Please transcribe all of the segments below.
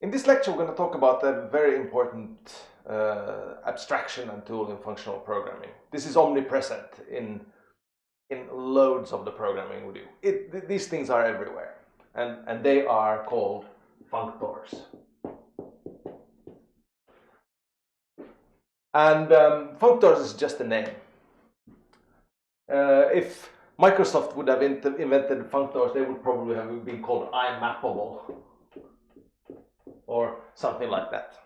In this lecture, we're going to talk about a very important abstraction and tool in functional programming. This is omnipresent in loads of the programming we do. These things are everywhere, and they are called functors. And functors is just a name. If Microsoft would have invented functors, they would probably have been called IMappable or something like that.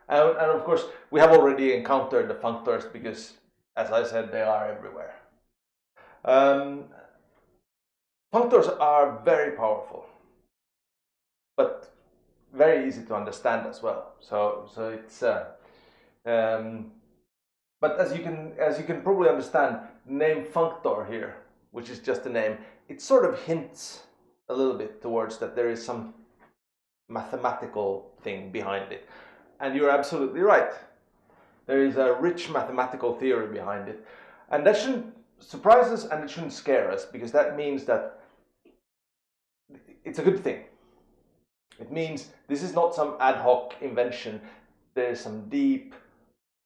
And of course, we have already encountered the functors because, as I said, they are everywhere. Functors are very powerful, but very easy to understand as well. So it's but as you can probably understand, the name functor here, which is just a name, it sort of hints a little bit towards that there is some mathematical thing behind it. And you're absolutely right. There is a rich mathematical theory behind it. And that shouldn't surprise us and it shouldn't scare us, because that means that it's a good thing. It means this is not some ad hoc invention. There is some deep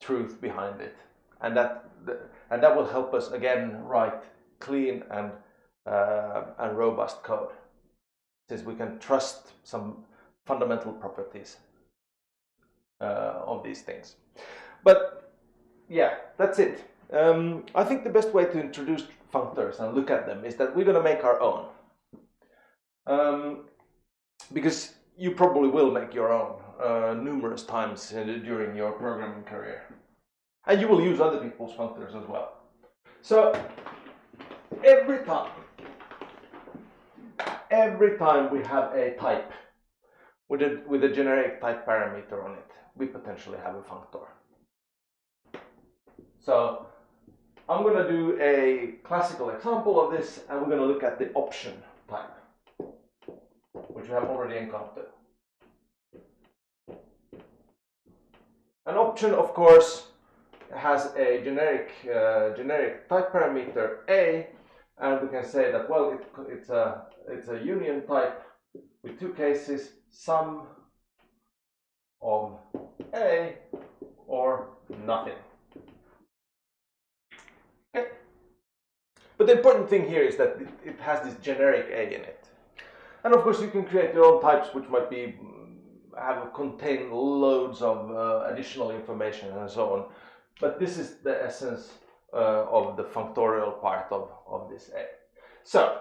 truth behind it. And that will help us again write clean and robust code, since we can trust some fundamental properties of these things. But yeah, that's it. I think the best way to introduce functors and look at them is that we're going to make our own. Because you probably will make your own numerous times during your programming career. And you will use other people's functors as well. So every time we have a type with a generic type parameter on it, we potentially have a functor. So I'm going to do a classical example of this, and we're going to look at the option type, which we have already encountered. An option, of course, has a generic type parameter A, and we can say that, well, it's a union type with two cases, sum of A or nothing. Okay. But the important thing here is that it has this generic A in it. And of course you can create your own types, which might contain loads of additional information and so on. But this is the essence of the functorial part of this A. So,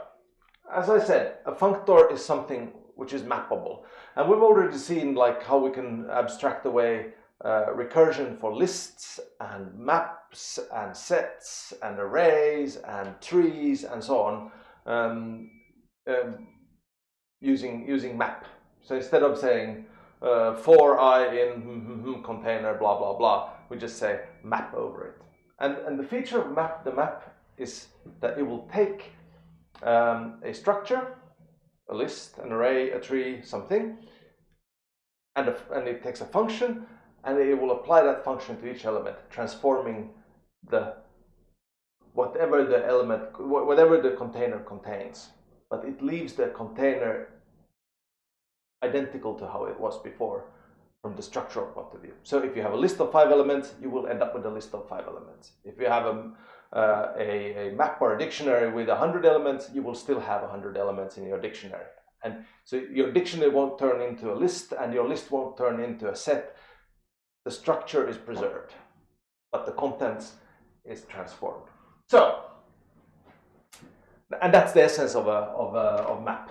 as I said, a functor is something which is mappable. And we've already seen how we can abstract away recursion for lists and maps and sets and arrays and trees and so on using map. So instead of saying for I in container blah blah blah, we just say map over it. And the feature of the map is that it will take a structure, a list, an array, a tree, something, and it takes a function, and it will apply that function to each element, transforming whatever the container contains, but it leaves the container identical to how it was before from the structural point of view. So if you have a list of 5 elements, you will end up with a list of 5 elements. If you have a map or a dictionary with 100 elements, you will still have 100 elements in your dictionary. And so your dictionary won't turn into a list, and your list won't turn into a set. The structure is preserved, but the contents is transformed. So, and that's the essence of map.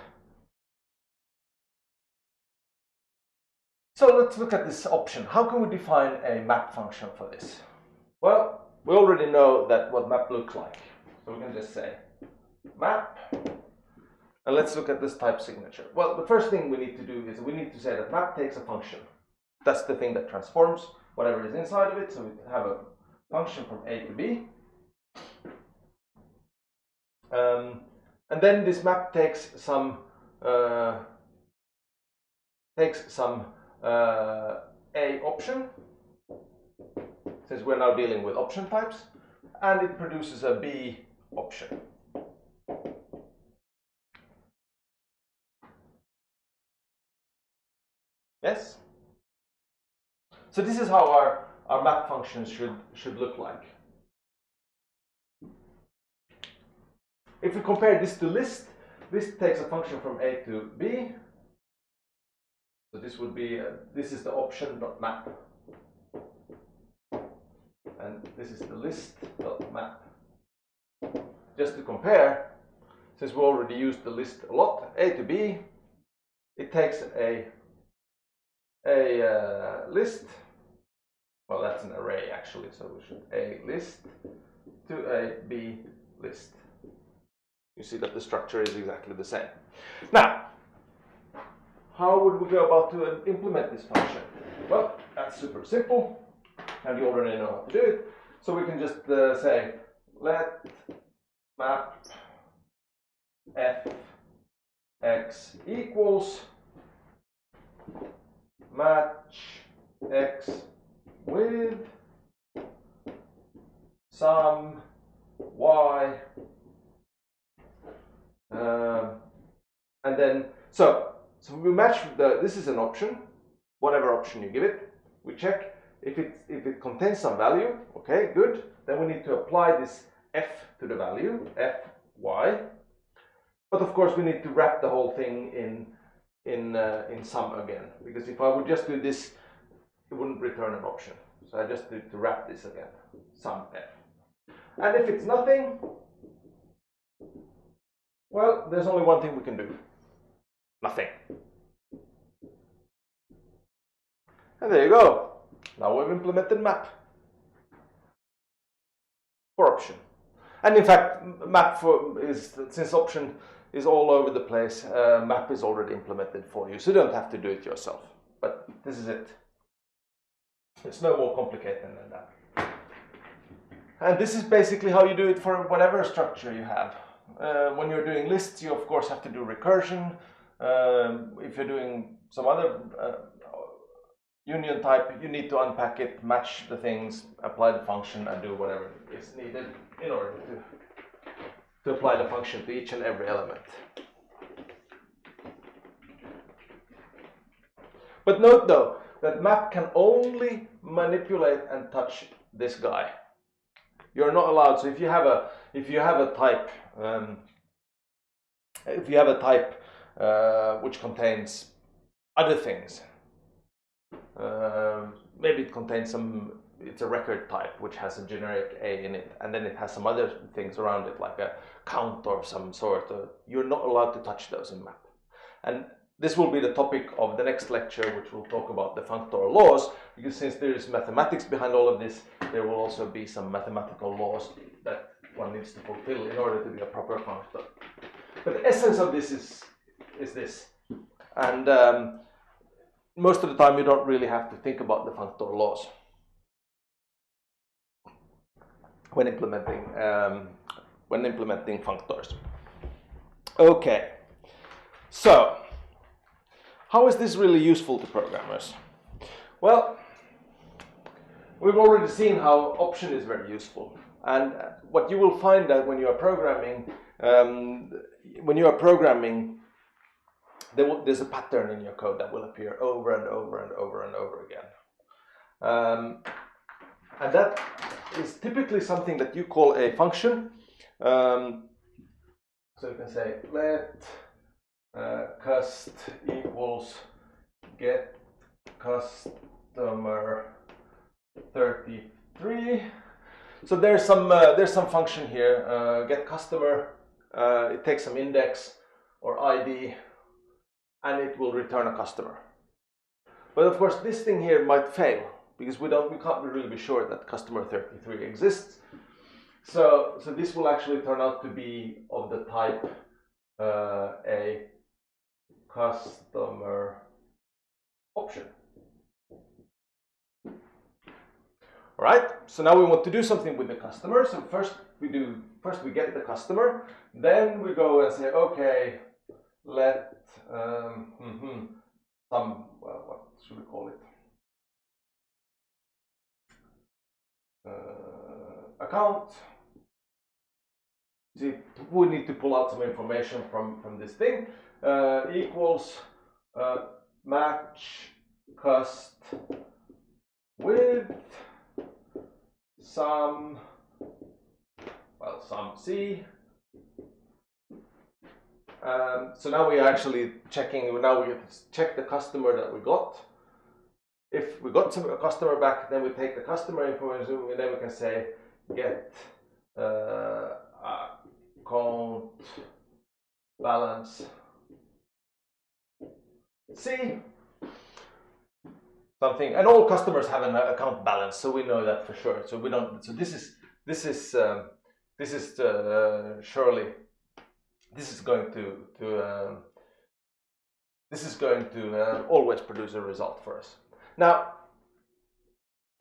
So let's look at this option. How can we define a map function for this? Well, we already know what map looks like. So we can just say map. And let's look at this type signature. Well, the first thing we need to do is we need to say that map takes a function. That's the thing that transforms whatever is inside of it. So we have a function from A to B. And then this map takes some A option, since we're now dealing with option types, and it produces a B option. Yes? So this is how our map functions should look like. If we compare this to list, list takes a function from A to B. So this would be, this is the option.map. And this is the list.map. Just to compare, since we already used the list a lot, A to B, it takes a list. Well, that's an array actually, so we should A list to a B list. You see that the structure is exactly the same. Now, how would we go about to implement this function? Well, that's super simple, and you already know how to do it. So we can just say let map f x equals match x with some y, and then so we match this is an option, whatever option you give it. We check if it contains some value. Okay, good. Then we need to apply this f to the value f y. But of course we need to wrap the whole thing in sum again, because if I would just do this, it wouldn't return an option. So I just need to wrap this again, sum f. And if it's nothing, well, there's only one thing we can do. Nothing. And there you go. Now we've implemented map for option. And in fact, map since option is all over the place, map is already implemented for you, so you don't have to do it yourself. But this is it. It's no more complicated than that. And this is basically how you do it for whatever structure you have. When you're doing lists, you of course have to do recursion. If you're doing some other union type, you need to unpack it, match the things, apply the function, and do whatever is needed in order to apply the function to each and every element. But note though, that map can only manipulate and touch this guy. You're not allowed. So if you have a type, which contains other things, maybe it contains it's a record type which has a generic A in it, and then it has some other things around it like a count or some sort. You're not allowed to touch those in map. And this will be the topic of the next lecture, which will talk about the Functor laws, because since there is mathematics behind all of this, there will also be some mathematical laws that one needs to fulfill in order to be a proper functor. But the essence of this is this. And most of the time you don't really have to think about the Functor laws when implementing functors. Okay, so how is this really useful to programmers? Well, we've already seen how option is very useful, and what you will find that when you are programming, there's a pattern in your code that will appear over and over and over and over again, and that is typically something that you call a function. So you can say let cust equals get customer 33. So there's some function here, get customer. It takes some index or ID, and it will return a customer. But of course, this thing here might fail because we can't really be sure that customer 33 exists. So this will actually turn out to be of the type a customer option. All right. So now we want to do something with the customer. So first we get the customer, then we go and say, okay, let what should we call it? Account. See, we need to pull out some information from this thing. Equals match cost with some C. So now we are actually checking. Now we check the customer that we got. If we got a customer back, then we take the customer information, and then we can say get account balance C. Something, and all customers have an account balance, so we know that for sure. So we don't. So this is surely this is going to always produce a result for us. Now,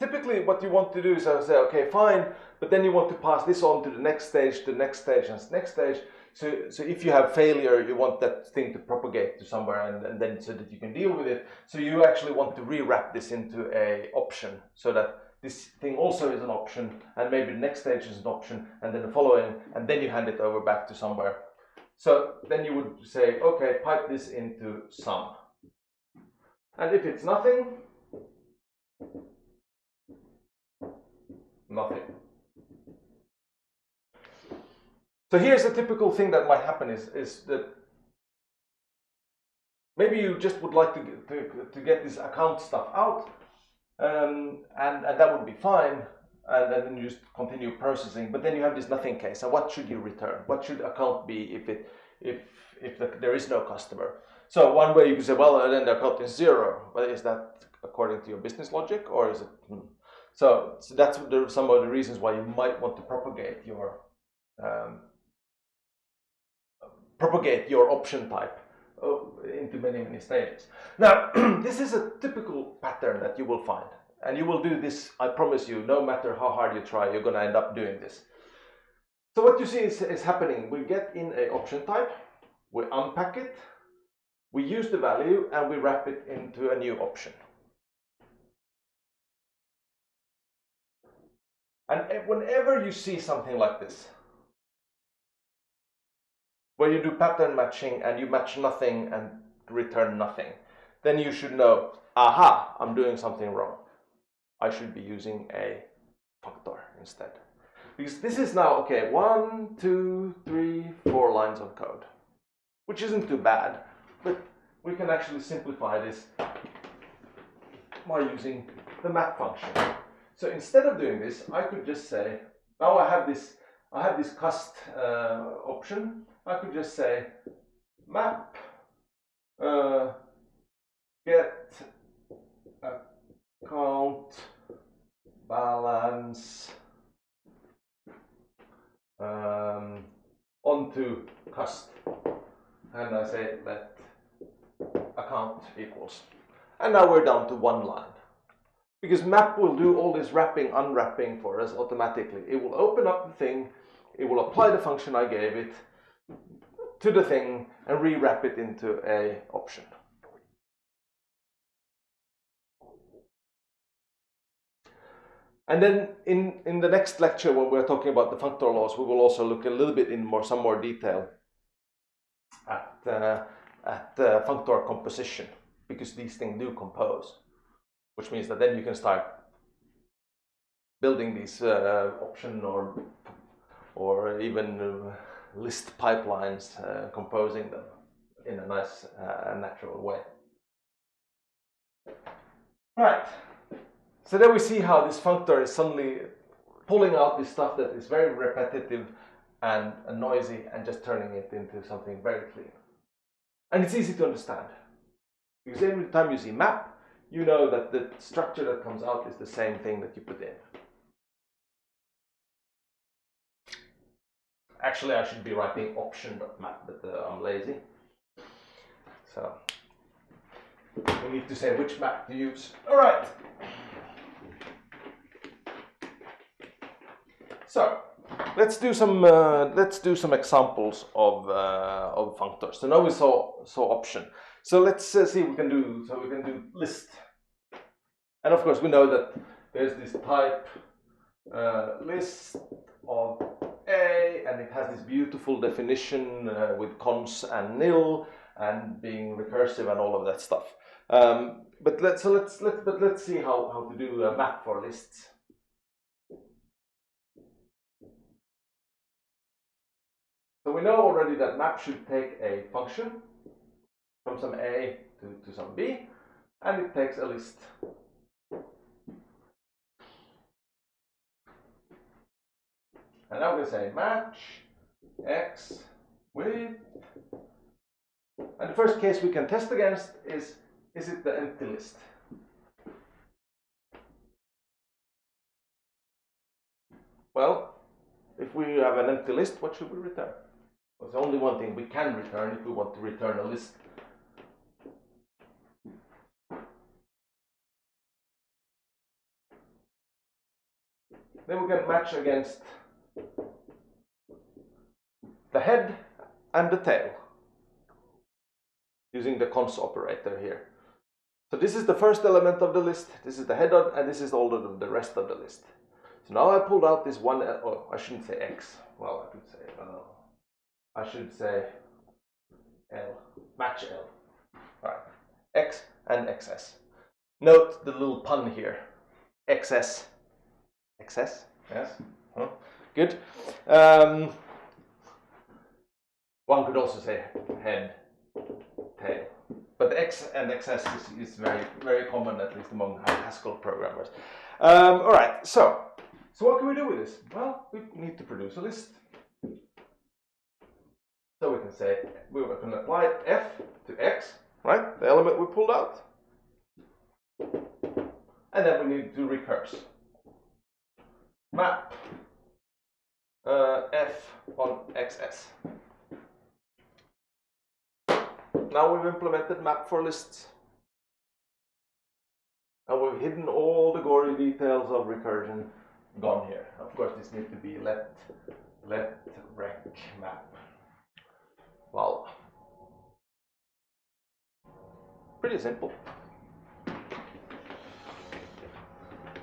typically, what you want to do is say, okay, fine, but then you want to pass this on to the next stage, and the next stage. So if you have failure, you want that thing to propagate to somewhere, and then so that you can deal with it. So you actually want to rewrap this into a option, so that this thing also is an option, and maybe the next stage is an option, and then the following, and then you hand it over back to somewhere. So then you would say, okay, pipe this into sum. And if it's nothing, nothing. So here's a typical thing that might happen is that maybe you just would like to get this account stuff out, and that would be fine, and then you just continue processing. But then you have this nothing case. And what should you return? What should account be if there is no customer? So one way you could say, well, then the account is 0. But is that according to your business logic, or is it? So that's some of the reasons why you might want to propagate your option type into many stages. Now, this is a typical pattern that you will find, and you will do this, I promise you, no matter how hard you try, you're going to end up doing this. So what you see is happening. We get in an option type, we unpack it, we use the value, and we wrap it into a new option. And whenever you see something like this, where you do pattern matching and you match nothing and return nothing, then you should know, aha, I'm doing something wrong. I should be using a functor instead. Because this is now, okay, 1, 2, 3, 4 lines of code, which isn't too bad, but we can actually simplify this by using the map function. So instead of doing this, I could just say, now I have this cust option. I could just say map get account balance onto cust, and I say let account equals, and now we're down to 1 line. Because map will do all this wrapping, unwrapping for us automatically. It will open up the thing, it will apply the function I gave it to the thing, and rewrap it into a option. And then in the next lecture, when we're talking about the functor laws, we will also look a little bit in some more detail at functor composition, because these things do compose. Which means that then you can start building these option or even list pipelines, composing them in a nice natural way. Right. So then we see how this functor is suddenly pulling out this stuff that is very repetitive and noisy and just turning it into something very clean. And it's easy to understand, because every time you see map, you know that the structure that comes out is the same thing that you put in. Actually, I should be writing option.map, but I'm lazy. So we need to say which map to use. All right. So let's do some examples of functors. So now we saw option. So let's see what we can do. So we can do list. And of course, we know that there's this type list of A, and it has this beautiful definition with cons and nil, and being recursive and all of that stuff. But let's see how to do a map for lists. So we know already that map should take a function from some A to some B, and it takes a list. And now we say match X with, and the first case we can test against is it the empty list? Well, if we have an empty list, what should we return? Well, there's only one thing we can return if we want to return a list. Then we can match against the head and the tail using the cons operator here. So this is the first element of the list, this is the head, and this is all of the rest of the list. So now I pulled out this one, oh, I shouldn't say X, well I should say L, match L. Alright, X and XS. Note the little pun here, XS. XS, yes, good. One could also say head, tail. But the X and XS is very, very common, at least among Haskell programmers. All right, so what can we do with this? Well, we need to produce a list. So we can say we can apply F to X, right? The element we pulled out. And then we need to recurse. Map F on XS. Now we've implemented map for lists. And we've hidden all the gory details of recursion gone here. Of course, this needs to be let rec map. Voila. Pretty simple.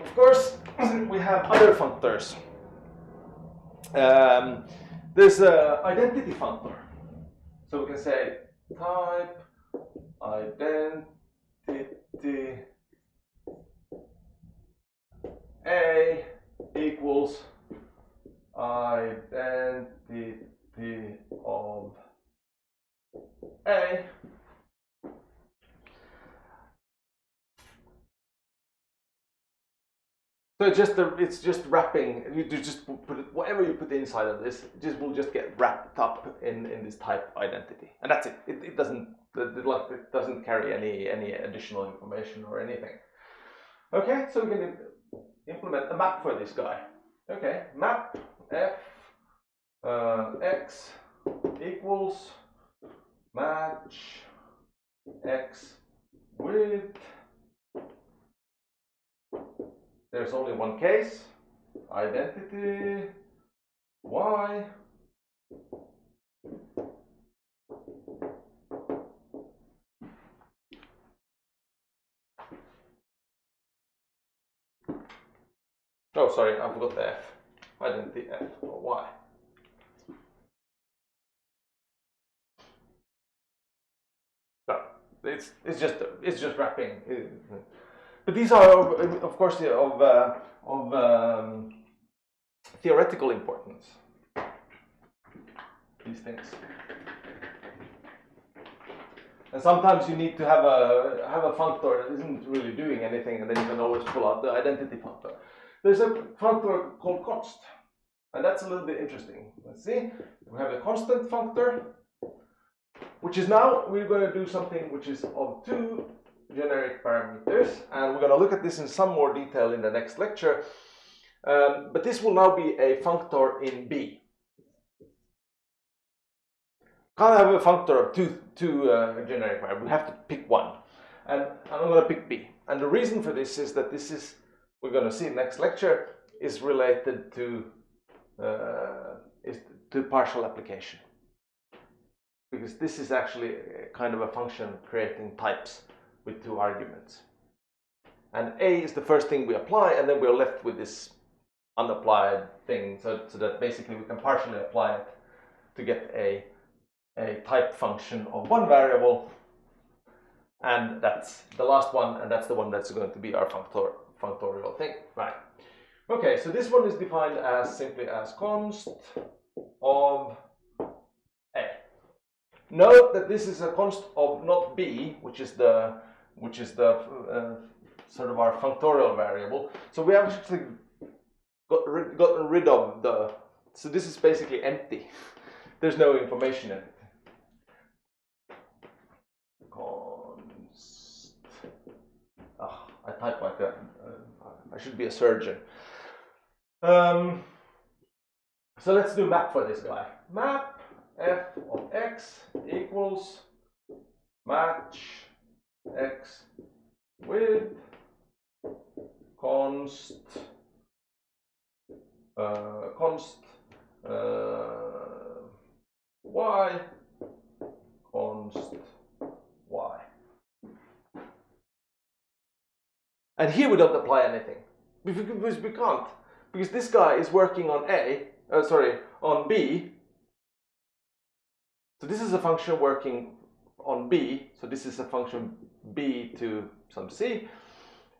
Of course, we have other functors. There's an identity functor. So we can say type identity A equals identity of A. So it's just wrapping. You just put it, whatever you put inside of this, will just get wrapped up in this type identity, and that's it. It doesn't carry any additional information or anything. Okay, so we can implement a map for this guy. Okay, map F X equals match X with. There's only one case, identity Y. Oh, sorry, I forgot the F. Identity F or Y. No, it's just wrapping. But these are, of course, of theoretical importance. These things, and sometimes you need to have a functor that isn't really doing anything, and then you can always pull out the identity functor. There's a functor called const, and that's a little bit interesting. Let's see. We have a constant functor, which is now we're going to do something which is of two generic parameters, and we're going to look at this in some more detail in the next lecture. But this will now be a functor in B. Can't have a functor of two generic variables. We have to pick one, and I'm going to pick B. And the reason for this is that this is, we're going to see next lecture, is related to partial application, because this is actually kind of a function creating types with two arguments. And A is the first thing we apply, and then we're left with this unapplied thing, so that basically we can partially apply it to get a type function of one variable, And that's the last one, and that's the one that's going to be our functorial thing, right? Okay, so this one is defined as simply as const of A. Note that this is a const of not B, which is the sort of our functorial variable. So we have actually gotten rid of the. So this is basically empty. There's no information in it. Const. Oh, I type like that. I should be a surgeon. So let's do map for this guy. Map f of x equals match x with const y const y. And here we don't apply anything because we can't, because this guy is working on on B. So this is a function working on B. So this is a function B to some C,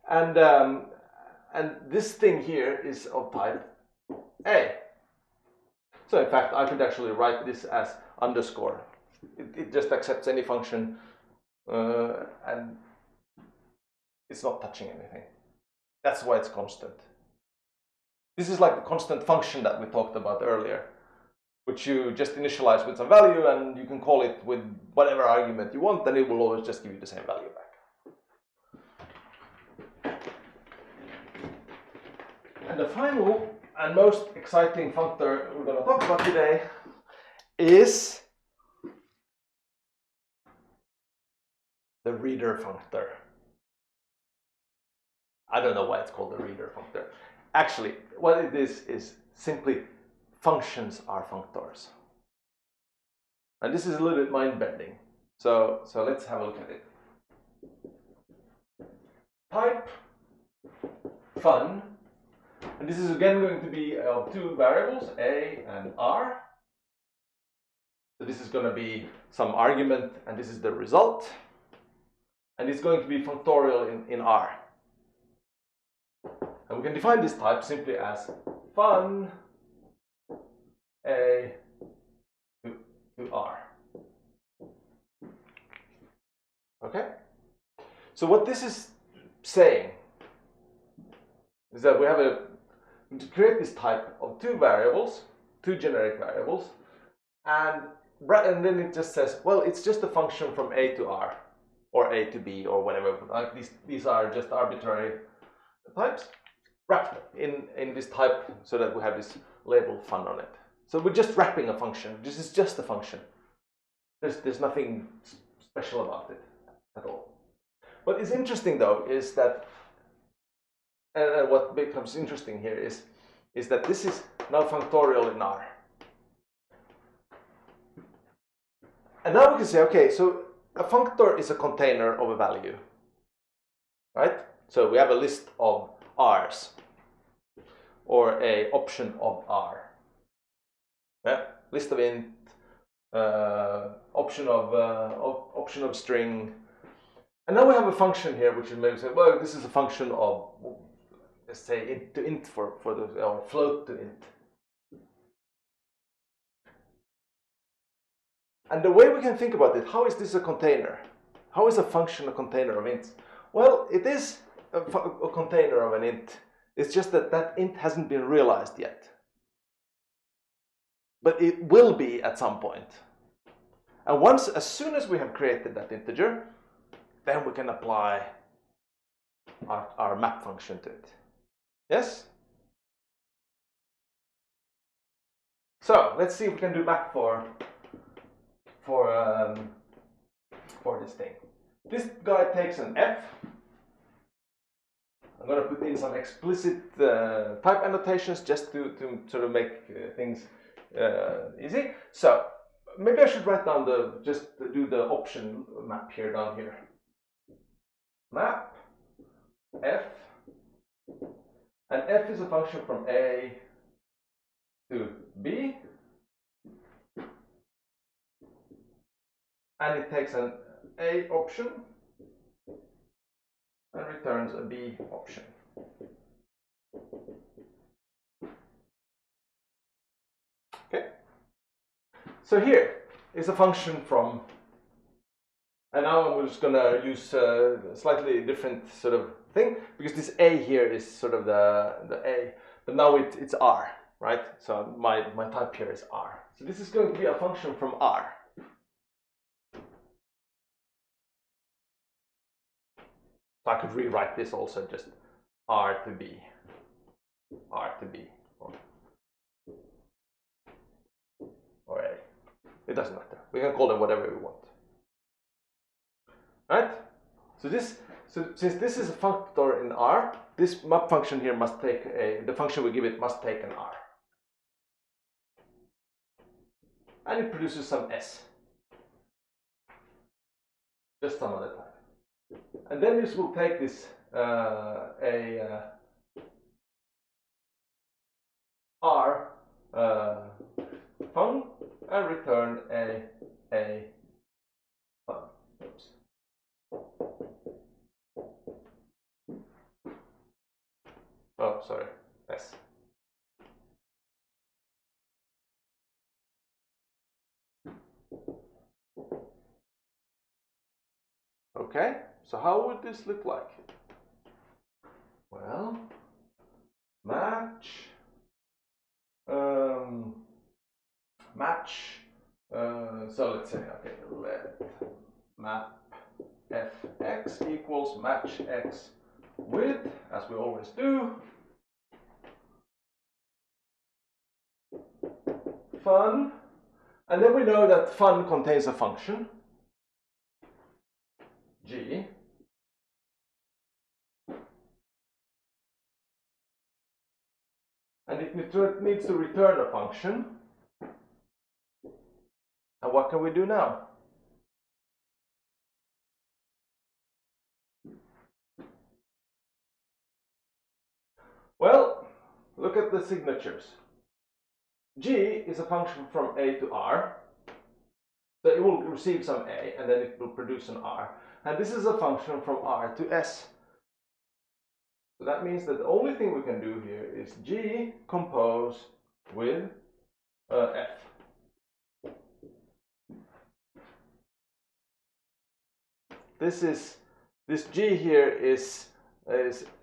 and this thing here is of type A. So in fact, I could actually write this as underscore. It just accepts any function, and it's not touching anything. That's why it's constant. This is like the constant function that we talked about earlier, which you just initialize with some value, and you can call it with whatever argument you want, and it will always just give you the same value back. And the final and most exciting functor we're going to talk about today is the reader functor. I don't know why it's called the reader functor. Actually, what it is simply functions are functors. And this is a little bit mind-bending. So let's have a look at it. Type fun, and this is again going to be of two variables, a and r. So this is going to be some argument, and this is the result. And it's going to be functorial in R. And we can define this type simply as fun A to R. Okay? So what this is saying is that we have to create this type of two variables, two generic variables, and then it just says, well, it's just a function from A to R, or A to B, or whatever. Like these are just arbitrary types wrapped in this type so that we have this label fun on it. So we're just wrapping a function. This is just a function. There's nothing special about it at all. What is interesting though is that, and what becomes interesting here is that this is now functorial in R. And now we can say, okay, so a functor is a container of a value, right? So we have a list of R's, or a option of R. Yeah? List of int, option of string, and now we have a function here which is maybe say, well, this is a function of, let's say, int to int for the, or float to int. And the way we can think about it, how is this a container? How is a function a container of ints? Well, it is a container of an int. It's just that that int hasn't been realized yet. But it will be at some point. And as soon as we have created that integer, then we can apply our map function to it. Yes? So let's see if we can do map for this thing. This guy takes an f. I'm going to put in some explicit type annotations just to sort of make things easy. So maybe I should write down just do the option map here down here. Map f, and f is a function from A to B, and it takes an A option and returns a B option. Okay. So here is a function from, and now I'm just gonna use a slightly different sort of thing, because this A here is sort of the A, but now it's R, right? So my type here is R. So this is going to be a function from R. So I could rewrite this also just R to B, or A. It doesn't matter. We can call them whatever we want. Right? So since this is a functor in R, this map function here must take the function we give it must take an R. And it produces some S. Just some other type. And then this will take this R fun and return a fun. Oops. Oh, sorry, S. Okay, so how would this look like? Well, match, so let's say, okay, let map fx equals match x with, as we always do, fun, and then we know that fun contains a function, g, and it needs to return a function. And what can we do now? Well, look at the signatures. G is a function from A to R. So it will receive some A and then it will produce an R. And this is a function from R to S. So that means that the only thing we can do here is G compose with F. This G here is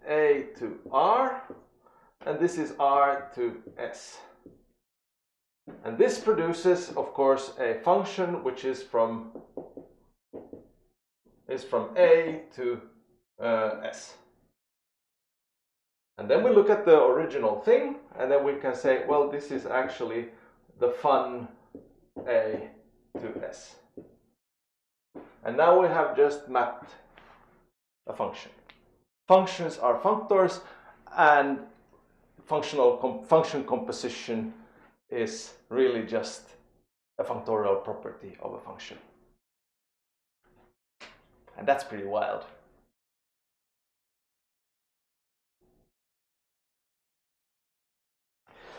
A to R, and this is R to S. And this produces, of course, a function which is from A to S. And then we look at the original thing, and then we can say, well, this is actually the fun A to S. And now we have just mapped a function. Functions are functors, and function composition is really just a functorial property of a function. And that's pretty wild.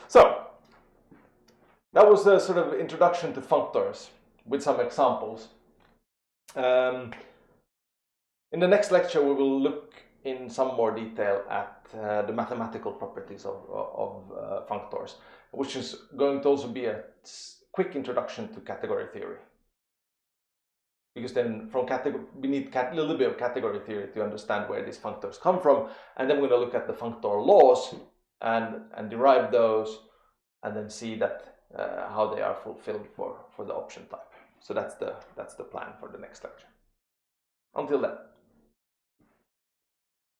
So, that was the sort of introduction to functors with some examples. In the next lecture, we will look in some more detail at the mathematical properties of functors, which is going to also be a quick introduction to category theory. Because then we need a little bit of category theory to understand where these functors come from, and then we're going to look at the functor laws and derive those, and then see that how they are fulfilled for the option type. So that's the plan for the next lecture. Until then.